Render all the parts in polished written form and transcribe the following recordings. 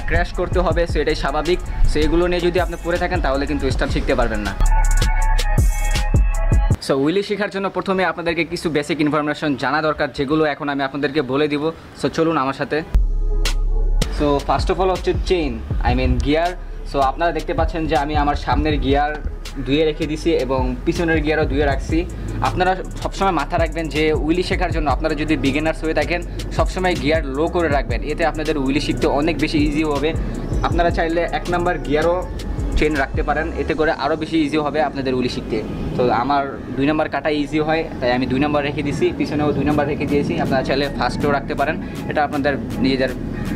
Crash করতে হবে, so এটাই স্বাভাবিক। সো এগুলো নিয়ে যদি আপনি পড়ে থাকেন তাহলে কিন্তু স্টার্ট শিখতে পারবেন না। সো উইলি শেখার জন্য প্রথমে আপনাদেরকে কিছু বেসিক ইনফরমেশন জানা দরকার, যেগুলো এখন আমি আপনাদেরকে বলে দিব। সো চলুন আমার সাথে। সো ফার্স্ট অফ অল হচ্ছে চেইন, গিয়ার। সো আপনারা দেখতে পাচ্ছেন যে আমি আমার সামনের গিয়ার ধুয়ে রেখে দিছি এবং পিছনের গিয়ারও ধুয়ে রাখছি। আপনারা সবসময় মাথা রাখবেন যে উইলি শেখার জন্য আপনারা যদি বিগিনার্স হয়ে থাকেন সবসময় গিয়ার লো করে রাখবেন, এতে আপনাদের উইলি শিখতে অনেক বেশি ইজি হবে। আপনারা চাইলে 1 নাম্বার গিয়ারও চেন রাখতে পারেন, এতে করে আরও বেশি ইজি হবে আপনাদের উইলি শিখতে। তো আমার 2 নাম্বার কাটা ইজি হয়, তাই আমি 2 নাম্বার রেখে দিয়েছি, পিছনেও 2 নাম্বার রেখে দিয়েছি। আপনারা চাইলে ফার্স্টেও রাখতে পারেন, এটা আপনাদের নিজেদের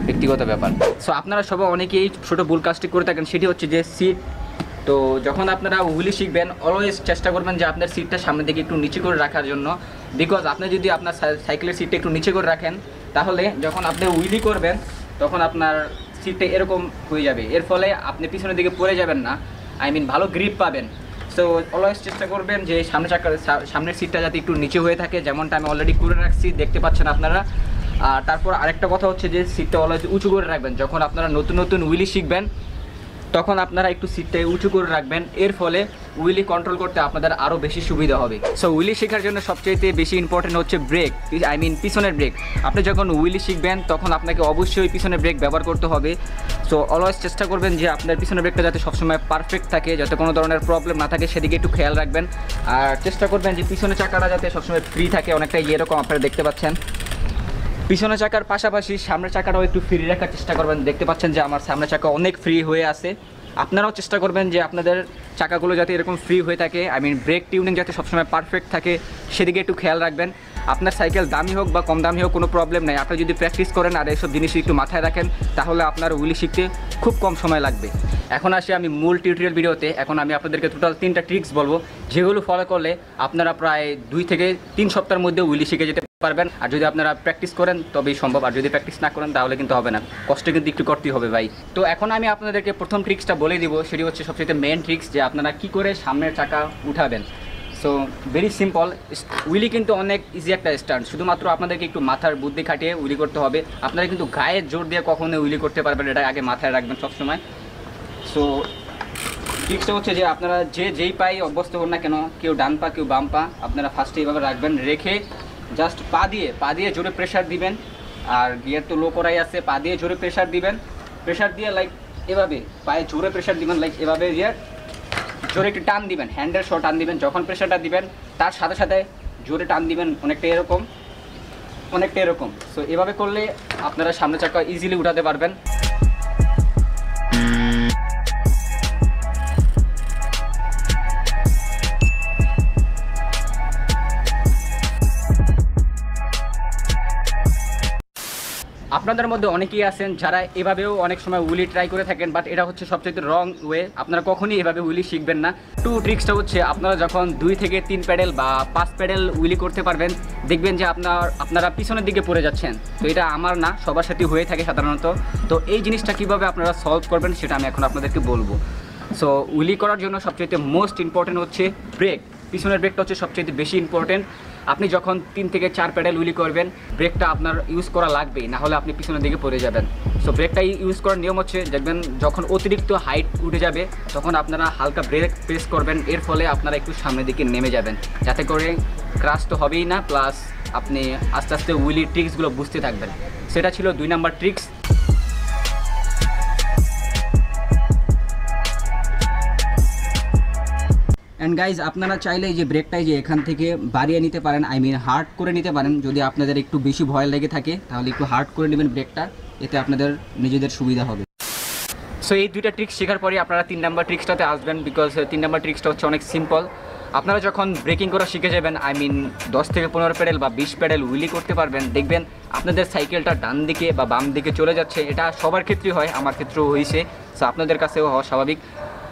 ব্যক্তিগত ব্যাপার। সো আপনারা সবাই অনেকেই ছোটো ভুল কাজটি করে থাকেন, সেটি হচ্ছে যে সিট। তো যখন আপনারা উইলি শিখবেন অলওয়েজ চেষ্টা করবেন যে আপনার সিটটা সামনের দিকে একটু নিচে করে রাখার জন্য, বিকজ আপনি যদি আপনার সাইকেলের সিটটা একটু নিচে করে রাখেন তাহলে যখন আপনি উইলি করবেন তখন আপনার সিটটা এরকম হয়ে যাবে, এর ফলে আপনি পিছনের দিকে পড়ে যাবেন না, ভালো গ্রিপ পাবেন। সো অলওয়েজ চেষ্টা করবেন যে সামনের সিটটা যাতে একটু নিচে হয়ে থাকে, যেমনটা আমি অলরেডি করে রাখছি, দেখতে পাচ্ছেন আপনারা। আর তারপর আরেকটা কথা হচ্ছে যে সিটটা অলওয়েজ উঁচু করে রাখবেন। যখন আপনারা নতুন নতুন উইলি শিখবেন তখন আপনারা একটু সিটটা উঁচু করে রাখবেন, এর ফলে উইলি কন্ট্রোল করতে আপনাদের আরও বেশি সুবিধা হবে। সো উইলি শেখার জন্য সবচেয়ে বেশি ইম্পর্টেন্ট হচ্ছে ব্রেক, পিছনের ব্রেক। আপনি যখন উইলি শিখবেন তখন আপনাকে অবশ্যই পিছনের ব্রেক ব্যবহার করতে হবে। সো অলওয়েজ চেষ্টা করবেন যে আপনার পিছনের ব্রেকটা যাতে সবসময় পারফেক্ট থাকে, যাতে কোনো ধরনের প্রবলেম না থাকে, সেদিকে একটু খেয়াল রাখবেন। আর চেষ্টা করবেন যে পিছনের চাকাটা যাতে সবসময় ফ্রি থাকে, অনেকটা এরকম আপনারা দেখতে পাচ্ছেন। পিছনের চাকার পাশাপাশি সামনের চাকাটাও একটু ফ্রি রাখার চেষ্টা করবেন। দেখতে পাচ্ছেন যে আমার সামনের চাকা অনেক ফ্রি হয়ে আছে। আপনারাও চেষ্টা করবেন যে আপনাদের চাকাগুলো যাতে এরকম ফ্রি হয়ে থাকে, ব্রেক টিউনিং যাতে সবসময় পারফেক্ট থাকে, সেদিকে একটু খেয়াল রাখবেন। আপনার সাইকেল দামি হোক বা কম দামি হোক কোনো প্রবলেম নেই, আপনি যদি প্র্যাকটিস করেন আর এইসব জিনিস একটু মাথায় রাখেন তাহলে আপনার উইলি শিখতে খুব কম সময় লাগবে। এখন আসি আমি মূল টিউটোরিয়াল ভিডিওতে। এখন আমি আপনাদেরকে টোটাল 3টা ট্রিক্স বলবো, যেগুলো ফলো করলে আপনারা প্রায় 2 থেকে 3 সপ্তাহের মধ্যে উইলি শিখে যেতে পারবেন। আর যদি আপনারা প্র্যাকটিস করেন তবেই সম্ভব, আর যদি প্র্যাকটিস না করেন তাহলে কিন্তু হবে না, কষ্ট কিন্তু একটু করতেই হবে ভাই। তো এখন আমি আপনাদেরকে প্রথম ট্রিক্সটা বলে দিব, সেটি হচ্ছে সবচেয়ে মেন ট্রিক্স, যে আপনারা কি করে সামনের চাকা উঠাবেন। সো ভেরি সিম্পল, উইলি কিন্তু অনেক ইজি একটা স্টান্ট, শুধুমাত্র আপনাদেরকে একটু মাথার বুদ্ধি খাটিয়ে উইলি করতে হবে। আপনারা কিন্তু গায়ের জোর দিয়ে কখনো উইলি করতে পারবেন, এটা আগে মাথায় রাখবেন সবসময়। সো ট্রিক্সটা হচ্ছে যে আপনারা যেই পাই অভ্যস্ত হন না কেন, কেউ ডান পা কেউ বাম পা, আপনারা ফার্স্টে এইভাবে রাখবেন, রেখে জাস্ট পা দিয়ে জোরে প্রেশার দিবেন। আর গিয়ার তো লো করাই আছে, পা দিয়ে জোরে প্রেশার দিবেন, প্রেশার দিয়ে লাইক এভাবে পায়ে জোরে প্রেশার দিবেন, লাইক এভাবে দিয়ে জোরে একটু টান দিবেন, হ্যান্ডেল সহ টান দিবেন। যখন প্রেশারটা দিবেন তার সাথে সাথে জোরে টান দিবেন, অনেকটা এরকম। সো এভাবে করলে আপনারা সামনে চাকা ইজিলি উঠাতে পারবেন। আপনাদের মধ্যে অনেকেই আছেন যারা এভাবেও অনেক সময় উইলি ট্রাই করে থাকেন, বাট এটা হচ্ছে সবচেয়ে রং ওয়ে। আপনারা কখনই এভাবে উইলি শিখবেন না। ট্রিক্সটা হচ্ছে আপনারা যখন 2 থেকে 3 প্যাডেল বা 5 প্যাডেল উইলি করতে পারবেন, দেখবেন যে আপনারা পিছনের দিকে পড়ে যাচ্ছেন। তো এটা আমার না, সবার সাথে হয়ে থাকে সাধারণত। তো এই জিনিসটা কীভাবে আপনারা সলভ করবেন সেটা আমি এখন আপনাদেরকে বলবো। সো উইলি করার জন্য সবচেয়ে মোস্ট ইম্পর্টেন্ট হচ্ছে ব্রেক। পিছনের ব্রেকটা হচ্ছে সবচেয়ে বেশি ইম্পর্টেন্ট। আপনি যখন 3 থেকে 4 প্যাডেল উইলি করবেন, ব্রেকটা আপনার ইউজ করা লাগবেই, না হলে আপনি পিছনের দিকে পড়ে যাবেন। সো ব্রেকটা ইউজ করার নিয়ম হচ্ছে, দেখবেন যখন অতিরিক্ত হাইট উঠে যাবে তখন আপনারা হালকা ব্রেক প্রেস করবেন, এর ফলে আপনারা একটু সামনের দিকে নেমে যাবেন, যাতে করে ক্রাশ তো হবেই না, প্লাস আপনি আস্তে আস্তে উইলি ট্রিক্সগুলো বুঝতে থাকবেন। সেটা ছিল 2 নাম্বার ট্রিক্স। অ্যান্ড গাইজ, আপনারা চাইলে এই যে ব্রেকটাই যে এখান থেকে বাড়িয়ে নিতে পারেন, হার্ড করে নিতে পারেন। যদি আপনাদের একটু বেশি ভয় লেগে থাকে তাহলে একটু হার্ড করে নেবেন ব্রেকটা, এতে আপনাদের নিজেদের সুবিধা হবে। সো এই 2টা ট্রিক্স শেখার পরে আপনারা 3 নাম্বার ট্রিক্সটাতে আসবেন, বিকজ 3 নাম্বার ট্রিক্সটা হচ্ছে অনেক সিম্পল। আপনারা যখন ব্রেকিং করা শিখে যাবেন, 10 থেকে 15 প্যাডেল বা 20 প্যাডেল উইলি করতে পারবেন, দেখবেন আপনাদের সাইকেলটা ডান দিকে বা বাম দিকে চলে যাচ্ছে। এটা সবার ক্ষেত্রেই হয়, আমার ক্ষেত্রেও হয়েছে, সো আপনাদের কাছেও হওয়া স্বাভাবিক।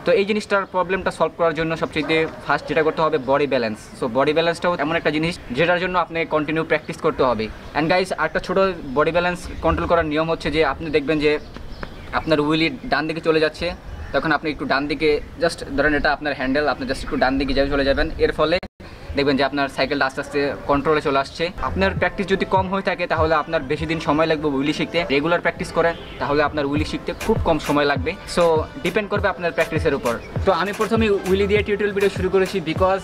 তো এই জিনিসটার প্রবলেমটা সলভ করার জন্য সবচেয়ে ফার্স্ট যেটা করতে হবে বডি ব্যালেন্স। সো বডি ব্যালেন্সটাও এমন একটা জিনিস যেটার জন্য আপনি কন্টিনিউ প্র্যাকটিস করতে হবে। অ্যান্ড গাইজ, আরেকটা ছোটো বডি ব্যালেন্স কন্ট্রোল করার নিয়ম হচ্ছে যে আপনি দেখবেন যে আপনার উইলি ডান দিকে চলে যাচ্ছে, তখন আপনি একটু ডান দিকে জাস্ট ধরেন এটা আপনার হ্যান্ডেল, আপনি জাস্ট একটু ডান দিকে চলে যাবেন, এর ফলে দেখবেন যে আপনার সাইকেলটা আস্তে আস্তে কন্ট্রোলে চলে আসছে। আপনার প্র্যাকটিস যদি কম হয়ে থাকে তাহলে আপনার বেশি দিন সময় লাগবে উইলি শিখতে। রেগুলার প্র্যাকটিস করেন তাহলে আপনার উইলি শিখতে খুব কম সময় লাগবে। সো ডিপেন্ড করবে আপনার প্র্যাকটিসের উপর। তো আমি প্রথমে উইলি দিয়ে টিউটোরিয়াল ভিডিও শুরু করেছি বিকজ